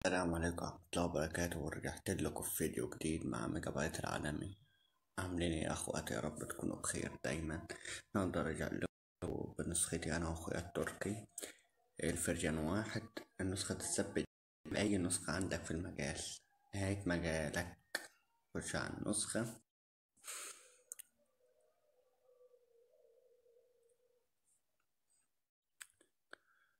السلام عليكم ورحمة الله وبركاته، ورجعت لكم في فيديو جديد مع ميجا بايت العالمي. عاملين ايه يا اخواتي؟ يا رب تكونوا بخير دايما. نقدر ارجع لكم بنسختي انا واخويا التركي، الفيرجن واحد. النسخة تثبت بأي نسخة عندك في المجال، نهاية مجالك. خش على النسخة.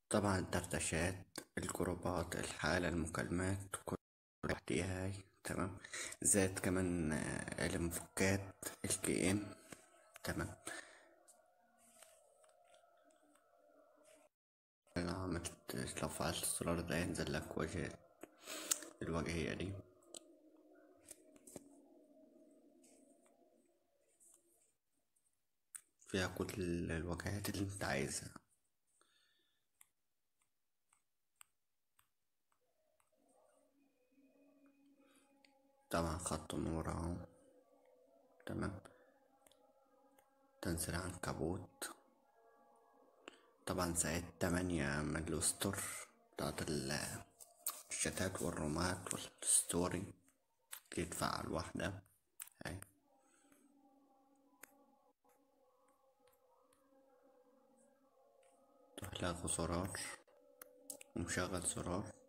طبعا الدردشات، الجروبات، الحالة، المكالمات، كل تحتيها هاي. تمام. زائد كمان المفكات، الكي ام. تمام. لو عملت، لو فعلت الزرار ده ينزل لك وجه الواجهية دي. فيها كل الواجهات اللي انت عايزها. طبعا خط نور اهو. تمام. تنزيل عنكبوت. طبعا ساعة 8 مليوستر بتاعت الشتات والرومات والستوري، يتفعل واحدة. هاي. تروح لغي زرار ومشغل زرار.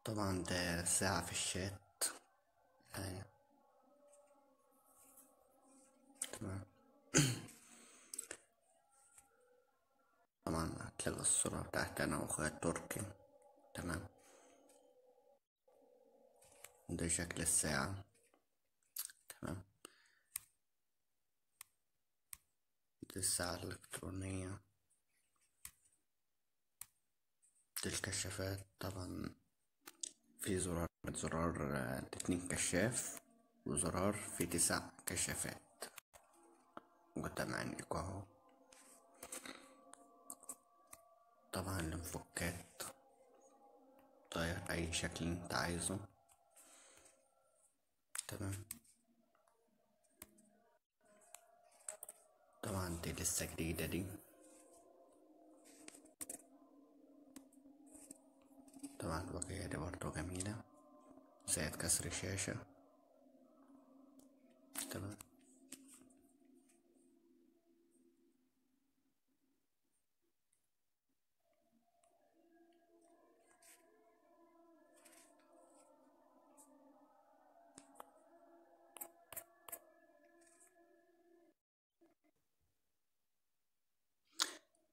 طبعا ده ساعة في الشات. هاي. تمام. طبعا هتلاقي الصورة بتاعت أنا وأخويا التركي. تمام. ده شكل الساعة. تمام. دي الساعة الإلكترونية. دي الكشافات. طبعا في زرار 2 كشاف، وزرار فيه 9 كشافات قدام عينيكوا اهو. طبعا المفكات طير أي شكل انت عايزه. تمام. طبعا دي لسه جديدة دي. طبعا الواجهة دي برضه جميلة، زائد كسر الشاشة. تمام.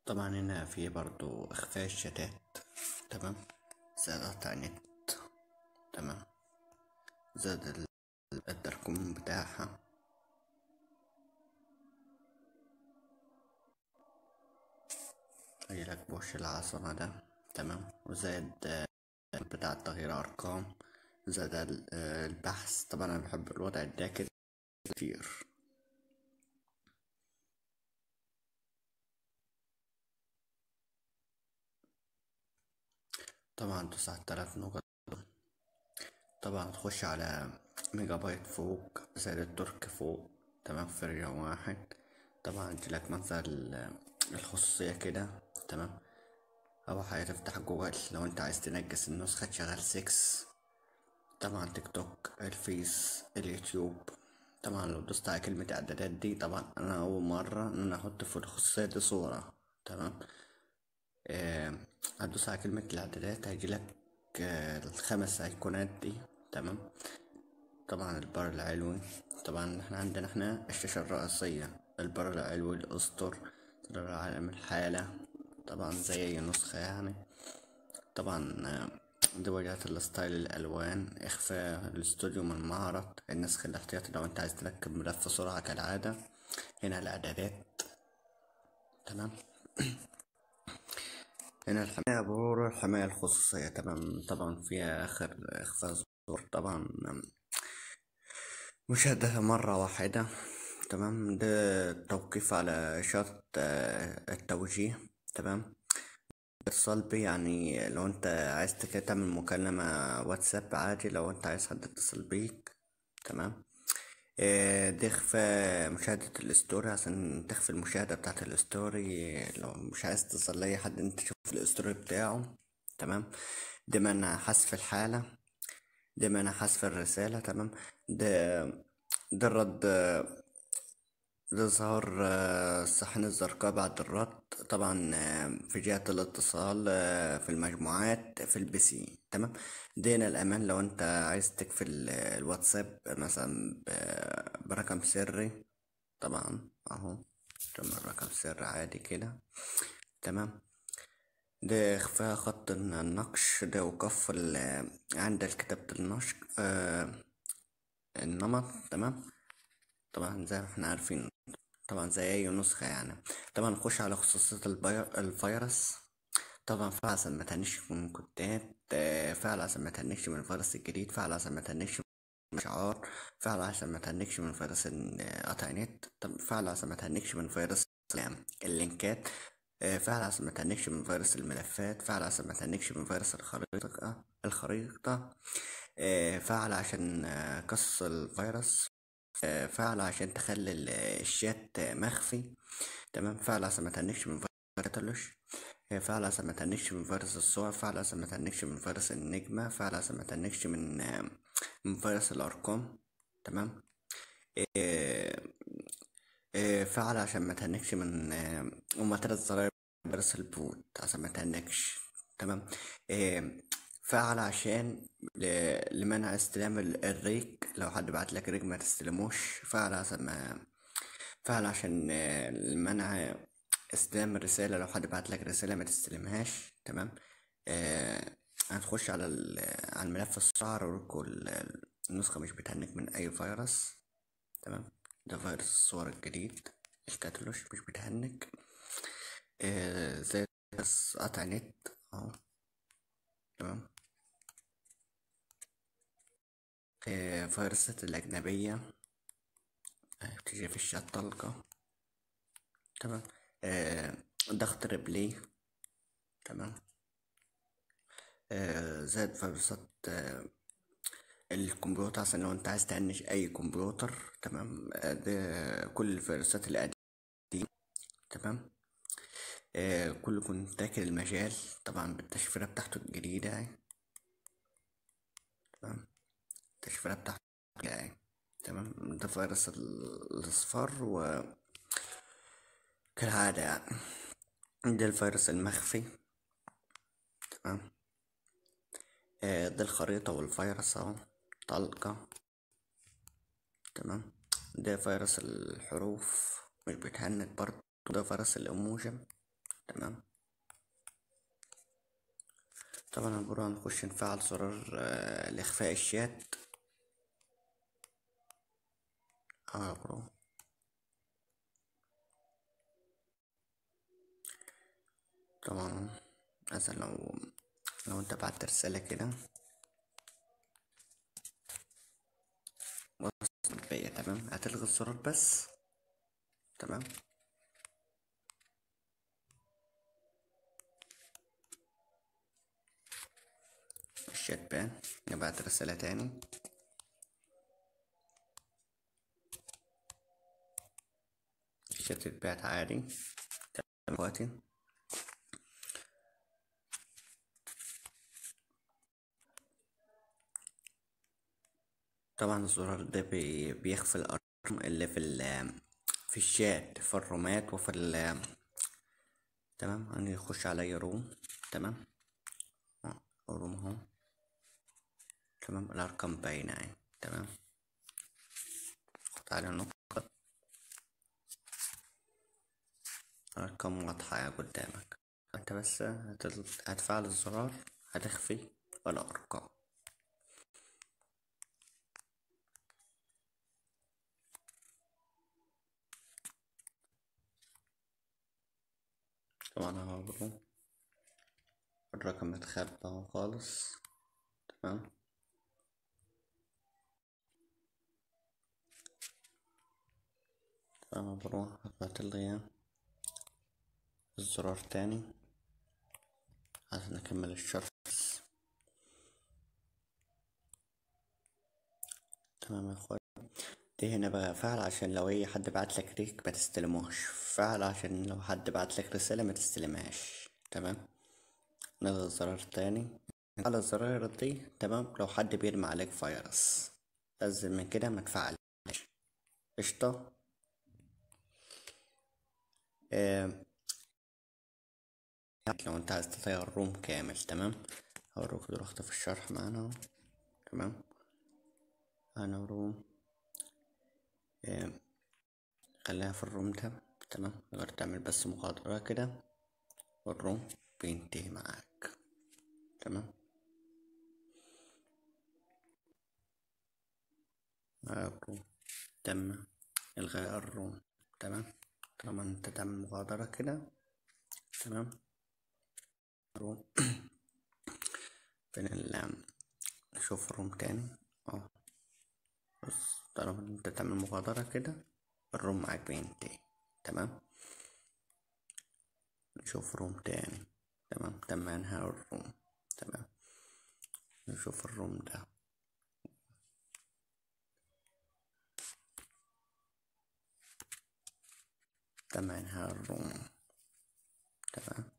طبعا هنا في برضو إخفاء الشتات. تمام. زائد قطع نت. تمام. زائد التركم بتاعها. هيجيلك بوش العصرة ده. تمام. وزائد بتاع تغيير أرقام. زائد البحث. طبعا أنا بحب الوضع الداخلي كتير. طبعا 9000 نقط. طبعا تخش على ميجا بايت فوق، زائد الترك فوق. تمام. فرجة واحد. طبعا تجيلك مثلا الخصوصية كده. تمام. أول حاجة تفتح جوجل لو انت عايز تنجس النسخة، تشغل 6. طبعا تيك توك، الفيس، اليوتيوب. طبعا لو دوست على كلمة اعدادات دي، طبعا انا اول مرة ان انا احط في الخصوصية دي صورة. تمام. آه، هتدوس على كلمة الاعدادات، هيجيلك الخمس ايقونات دي. تمام. طبعا البار العلوي. طبعا احنا عندنا الشاشة الرئيسية، البار العلوي، الاسطر، زرار عالم الحالة. طبعا زي اي نسخة يعني. طبعا دي واجهة الستايل، الألوان، إخفاء الاستوديو من المعرض، النسخ الاحتياطي لو أنت عايز تركب ملف بسرعة كالعادة. هنا الاعدادات. تمام. هنا الحماية مرور الحماية الخصوصية. تمام. طبعا فيها آخر إخفاء زور. طبعا مشاهدة مرة واحدة. تمام. ده التوقيف على إشارة التوجيه. تمام. اتصال بي، يعني لو انت عايز تعمل مكالمة واتساب عادي، لو انت عايز حد يتصل بيك. تمام. دي إخفاء مشاهدة الستوري، عشان تخفي المشاهدة بتاعة الستوري لو مش عايز تصل لأي حد انت تشوف الستوري بتاعه. تمام. ده منع حذف الحالة. ده منع حذف الرسالة. تمام. ده ده الرد. ده ظهر الصحن الزرقاء بعد الرد. طبعا في جهة الاتصال، في المجموعات، في البي سي. تمام. دينا الأمان لو أنت عايز تقفل الواتساب مثلا برقم سري. طبعا أهو. تمام. رقم سري عادي كده. تمام. ده إخفاء خط النقش. ده وقف عند كتابة النقش النمط. تمام. طبعا زي ما احنا عارفين، طبعا زي اي نسخة يعني. طبعا نخش على خصوصيات الفيروس. طبعا فعل عشان ما تهنكش من كودات، فعل عشان ما تهنكش من الفيروس الجديد، فعل عشان ما تهنكش من شعار، فعل عشان ما تهنكش من فيروس قطع نت. طب فعل عشان ما تهنكش من فيروس اللينكات، فعل عشان ما تهنكش من فيروس الملفات، فعل عشان ما تهنكش من فيروس الخريطة. فعل عشان قص الفيروس. فعل عشان تخلي الشات مخفي. تمام. فعل عشان ما تهنكش من فيروس تلوش. فعل عشان ما تهنكش من فيروس الصور. فعل عشان ما تهنكش من فيروس النجمة. فعل عشان ما تهنكش من فيروس الأرقام. تمام. آه، فعل عشان ما تهنكش من هما 3 زراير فيروس البوت عشان ما تهنكش. تمام. فعل عشان لمنع استلام الريك، لو حد بعت لك ريك ما تستلموش. فعل عشان لمنع استلام الرسالة، لو حد بعت لك رسالة ما تستلمهاش. تمام. هتخش على على الملف الصار وريكو النسخة مش بتهنك من أي فيروس. تمام. ده فيروس الصور الجديد الكاتلوش مش بتهنك. زي بس قطع نت اهو. تمام. فيروسات الأجنبية بتيجي في الشات طلقة. تمام. ضغط ريبلي. تمام. زائد فيروسات الكمبيوتر، عشان لو انت عايز تعنش اي كمبيوتر. تمام. ده كل الفيروسات القديمة. تمام. كل كنتاك المجال طبعا بالتشفيرة بتاعته الجديدة اهي. تمام. التشفيرة بتاعته اهي. تمام. ده فيروس الاصفار وكالعادة يعني. ده الفيروس المخفي. تمام. ده الخريطة والفيروس اهو طلقة. تمام. ده فيروس الحروف مش بيتهنك برضه. ده فيروس الإيموجي. تمام. طبعا البرو هنخش نفعل زرار لإخفاء الشات. اه برو. طبعا مثلا لو انت بعت رسالة كده وصلت بيا. تمام. هتلغي الزرار بس. تمام. الشات بان. نبعت رسالة تاني. الشات اتبعت عادي. دلوقتي طبعا الزرار ده بيخفي الأرقام اللي في الشات، في الرومات وفي تمام. هنخش على أي روم. تمام. روم اهو. تمام. الأرقام باينة اهي. تمام. خد على النقطة. الأرقام واضحة قدامك. انت بس هتفعل الزرار هتخفي الأرقام. طبعا هعبره الرقم متخبى اهو خالص. تمام. بروح أضغط الغياب الزرار تاني عشان أكمل الشرح. تمام يا اخويا. دي هنا بقى فعل عشان لو اي حد بعتلك ريك ما تستلموش، فعل عشان لو حد بعتلك رسالة ما تستلمهاش. تمام. نضغط زرار تاني على الزراير دي. تمام. لو حد بيرمي عليك فيروس أزل من كده ما تفعلش. قشطة. آه. لو انت عايز تغير روم كامل. تمام. هوريك دلوقتي في الشرح معانا اهو. تمام. انا روم. آه. خليها في الروم ده. تمام. تقدر تعمل بس مغادرة كده والروم بينتهي معاك. تمام. الروم تم إلغاء الروم. تمام. طالما انت تعمل مغادرة كده. تمام. روم فين نشوف روم تاني. اه. بص، طالما انت تعمل مغادرة كده الروم معاك بينتهي. تمام. نشوف روم تاني. تمام. تم انهاء الروم. تمام. نشوف الروم ده. تم انهاء الروم. تمام.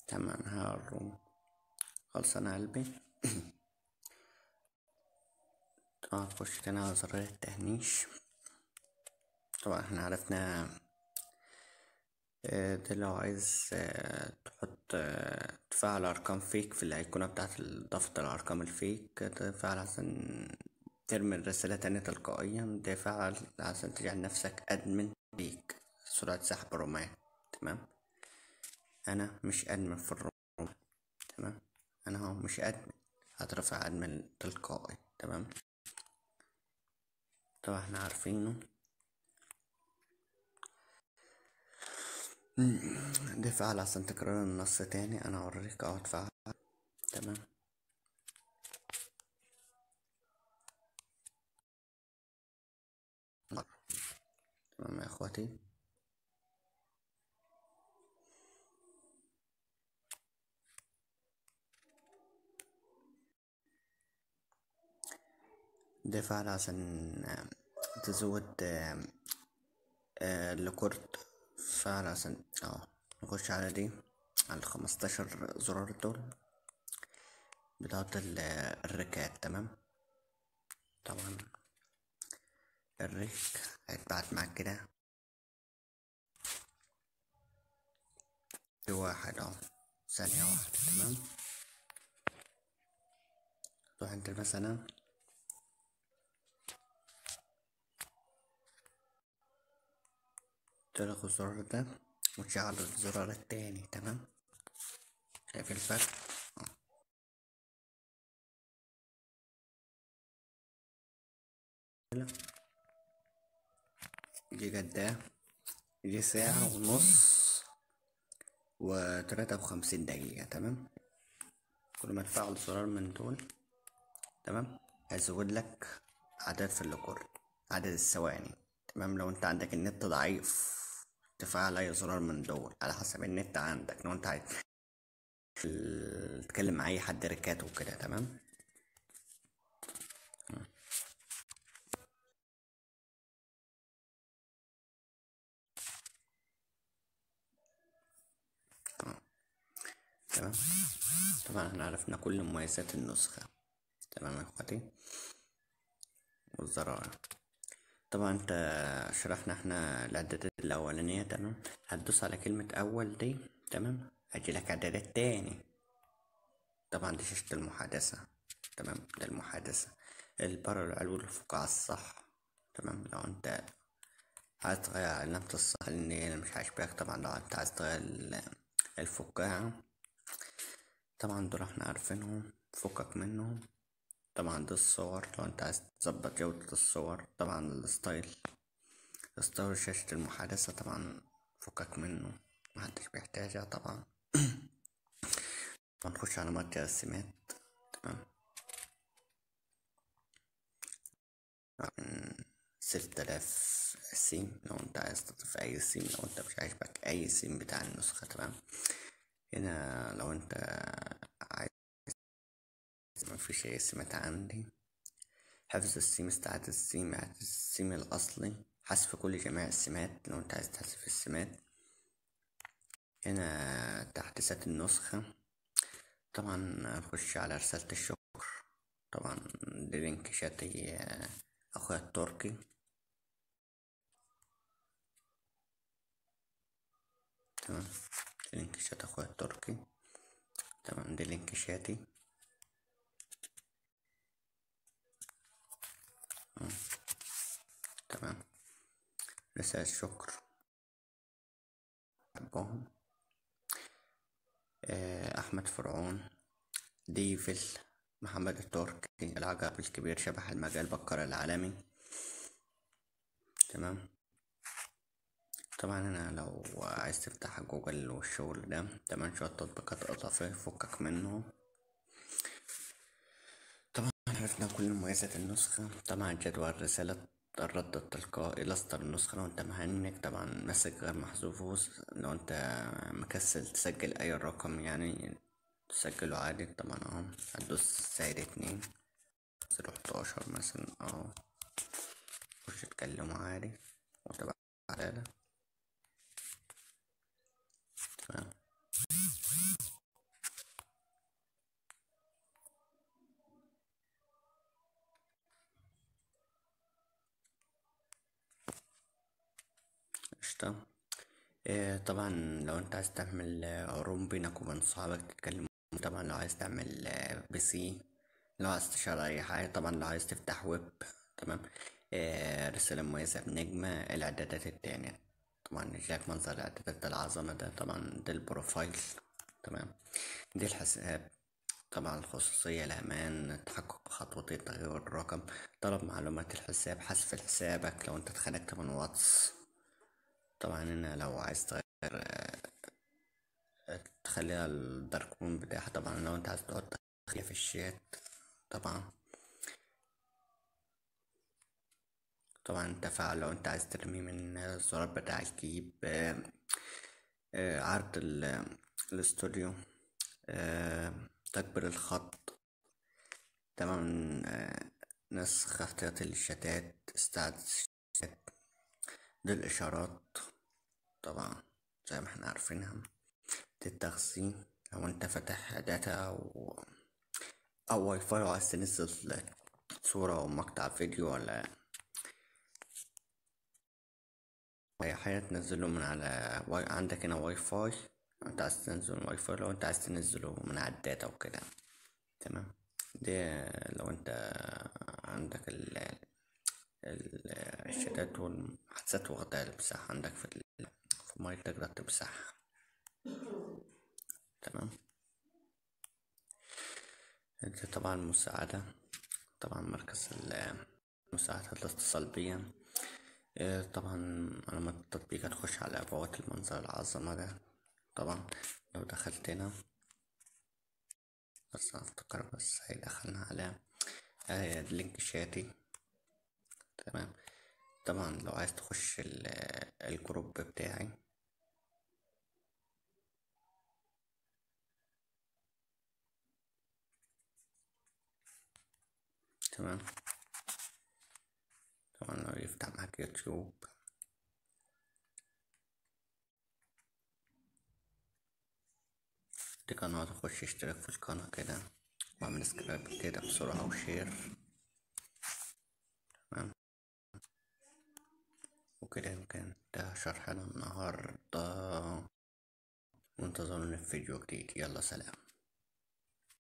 تم انهاء الروم. خلص انا قلبي. طبعا نخش تاني على زرار التهميش. طبعا احنا عرفنا. ده لو عايز تحط تفعل أرقام فيك في الأيقونة بتاعة إضافة الأرقام الفيك. تفعل عشان ترمي الرسالة تاني تلقائيا. ده فعل عشان تجعل نفسك أدمن فيك سرعة سحب الرماية. تمام. أنا مش أدمن في الرماية. تمام. أنا هو مش أدمن. هترفع أدمن تلقائي. تمام. طبعا احنا عارفينه. ده فعل عشان تكرار النص تاني. أنا هوريك أهو تفعل. تمام. تمام يا اخواتي. ده فعل عشان تزود الكورت. فعل عشان نخش على دي على 15 زرار دول بتاعت الركات. تمام. طبعا الريك هيتبعت معاك كده في واحد ثانية واحدة. تمام. تروح انت مثلا تلغي الزرار ده وتشغل الزرار التاني. تمام. شايف الفرق؟ دي جدا. دي ساعة ونص و53 دقيقة. تمام. كل ما تفعل زرار من دول. تمام. هيزود لك عدد في الريكورد عدد الثواني. تمام. لو انت عندك النت ضعيف تفعل اي زرار من دول على حسب النت عندك. لو انت عايز تتكلم مع اي حد ركات وكده. تمام. تمام. طبعا احنا عرفنا كل مميزات النسخة. تمام يا اخواتي. والزراير. طبعا انت شرحنا احنا الاعدادات الاولانية. تمام. هتدوس على كلمة اول دي. تمام. هيجيلك اعدادات تاني. طبعا دي شاشة المحادثة. تمام. ده المحادثة البر العلوي الفقاعة الصح. تمام. لو انت عايز تغير علامة الصح لان هي مش عاجباك. طبعا لو انت عايز تغير الفقاعة. طبعا دول احنا عارفينهم فكك منهم. طبعا دي الصور لو انت عايز تظبط جودة الصور. طبعا الستايل شاشة المحادثة طبعا فكك منه. محدش بيحتاجها طبعا. هنخش على متجر السمات. تمام. من 6000 سيم لو انت عايز تضيف اي سيم، لو انت مش عاجبك اي سيم بتاع النسخة. تمام. هنا لو انت عايز، مفيش اي سمات عندي. حفظ السيم، استعادة السيم، إعادة السيم الأصلي، حذف كل جميع السمات لو انت عايز تحذف السمات. هنا تحديثات النسخة. طبعا نخش على رسالة الشكر. طبعا دي لينك شاتي أخويا التركي. تمام. دي لينك شات أخويا التركي. تمام. دي لينك شاتي. تمام. رسالة شكر. أحبهم. أحمد فرعون، ديفل، محمد التركي، العجب الكبير، شبح المجال، بكر العالمي. تمام. طبعا انا لو عايز تفتح جوجل والشغل ده، تمام، شوية تطبيقات اضافية فكك منه. طبعا عرفنا كل مميزات النسخة. طبعا جدول رسالة الرد التلقائي، لاستر النسخة لو انت مهنج. طبعا مسج غير محذوف لو انت مكسل تسجل اي رقم، يعني تسجله عادي. طبعا اهو هتدوس -2 011 مثلا، خش تكلمه عادي وتبع رسالة. تمام. قشطة. طبعا لو انت عايز تعمل عروض بينك وبين صحابك تتكلموا. طبعا لو عايز تعمل PC، لو عايز تشتغل اي حاجة. طبعا لو عايز تفتح ويب. تمام. رسالة مميزة بنجمة. الاعدادات التانية. طبعا يجيلك منظر الاعدادات العظمة ده. طبعا ده البروفايل. تمام. دي الحساب. طبعا الخصوصية، الأمان، التحقق بخطوتين، تغيير الرقم، طلب معلومات الحساب، حذف حسابك لو انت اتخانقت من واتس. طبعا هنا لو عايز تغير تخليها الدارك مود بتاعها. طبعا لو انت عايز تقعد تخليها في الشات. طبعا تفاعل لو انت عايز ترميه من الزرار بتاع الكيب. عرض الاستوديو. تكبير الخط. تمام. نسخ احتياطي للشتات، استعادة الشتات. دي الإشارات. طبعا زي ما احنا عارفينها. دي التخزين لو انت فاتح داتا أو واي فاي وعايز تنزل صورة أو مقطع فيديو ولا أي حاجة، تنزله من على عندك هنا واي فاي. لو انت عايز تنزل واي فاي، لو انت عايز تنزله من على الداتا وكده. تمام. دي لو انت عندك ال- الشتات والمحادثات واخدة المساحة عندك في المايك، تقدر تمسحها. تمام. انت طبعا مساعدة. طبعا مركز مساعدة الاتصال بيا. طبعا علامات التطبيق هتخش على بوابة المنظر العظمة ده. طبعا لو دخلت هنا، بس افتكر بس هيدخلنا على لينك شاتي. تمام. طبعا لو عايز تخش الجروب بتاعي. تمام. طبعا لو يفتح معاك يوتيوب. دي قناة، تخش اشترك في القناة كده واعمل سكرايب كده بسرعة وشير. تمام. وكده يمكن ده شرحنا النهاردة، وانتظروني في فيديو جديد. يلا سلام.